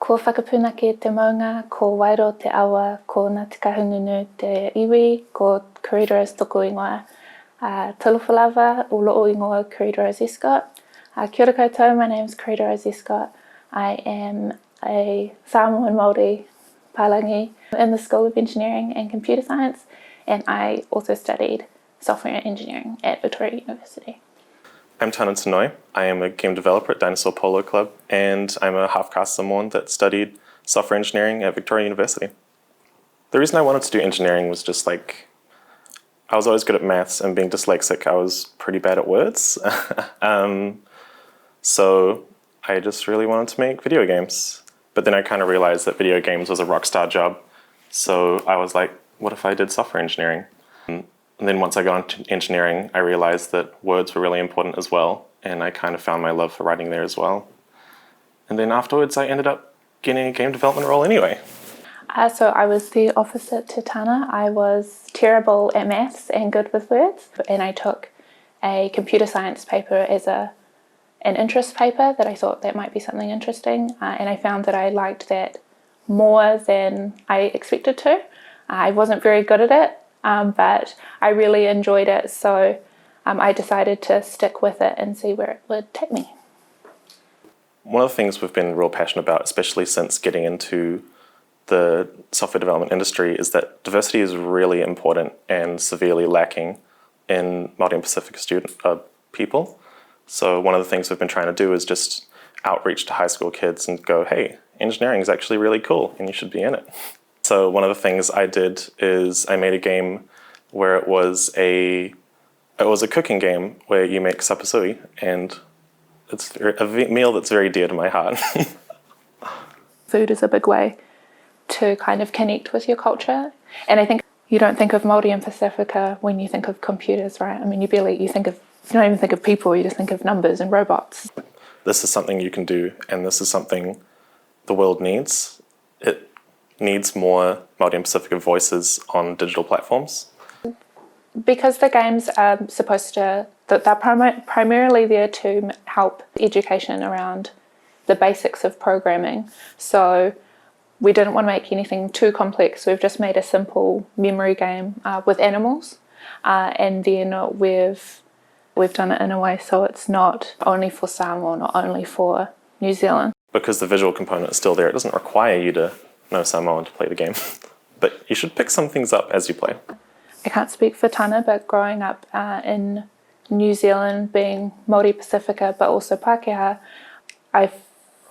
Ko whakapūnake te maunga, ko wairo te awa, ko ngā tika hungunu te iwi, ko Corrieder's toko ingoa. Talofa o lo'o ingoa Corrieder's Escott. Kia ora koutou, my name is Corrieder's Escott. I am a Samoan Māori Palangi in the School of Engineering and Computer Science, and I also studied software engineering at Victoria University. I'm Tana Tanoi. I am a game developer at Dinosaur Polo Club, and I'm a half-caste Samoan that studied software engineering at Victoria University. The reason I wanted to do engineering was just like, I was always good at maths, and being dyslexic, I was pretty bad at words. So I just really wanted to make video games. But then I kind of realized that video games was a rock star job. So I was like, what if I did software engineering? And then once I got into engineering, I realized that words were really important as well, and I kind of found my love for writing there as well. And then afterwards, I ended up getting a game development role anyway. So I was the opposite to Tana. I was terrible at maths and good with words, and I took a computer science paper as an interest paper that I thought that might be something interesting, and I found that I liked that more than I expected to. I wasn't very good at it, but I really enjoyed it, so I decided to stick with it and see where it would take me. One of the things we've been real passionate about, especially since getting into the software development industry, is that diversity is really important and severely lacking in Māori and Pacific people. So one of the things we've been trying to do is just outreach to high school kids and go, hey, engineering is actually really cool and you should be in it. So one of the things I did is I made a game where it was a cooking game where you make sapasui, and it's a meal that's very dear to my heart. Food is a big way to kind of connect with your culture, and I think you don't think of Māori and Pacifica when you think of computers, right? I mean, you don't even think of people, you just think of numbers and robots. This is something you can do, and this is something the world needs. It needs more Māori and Pacifica voices on digital platforms. Because the games are they're primarily there to help education around the basics of programming. So we didn't want to make anything too complex. We've just made a simple memory game with animals, and then we've done it in a way so it's not only for Samoa, not only for New Zealand. Because the visual component is still there, it doesn't require you to know Samoan to play the game. But you should pick some things up as you play. I can't speak for Tana, but growing up in New Zealand, being Māori Pacifica but also Pākehā, I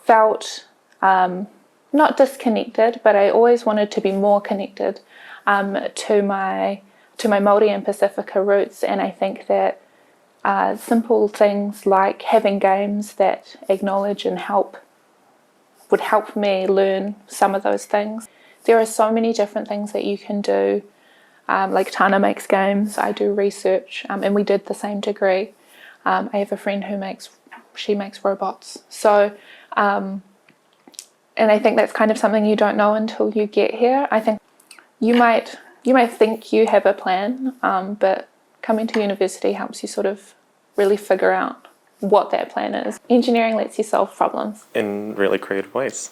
felt not disconnected, but I always wanted to be more connected to my Māori and Pacifica roots, and I think that simple things like having games that acknowledge and would help me learn some of those things. There are so many different things that you can do. Like Tana makes games, I do research, and we did the same degree. I have a friend who makes robots. So, and I think that's kind of something you don't know until you get here. I think you might think you have a plan, but coming to university helps you sort of really figure out what that plan is. Engineering lets you solve problems. In really creative ways.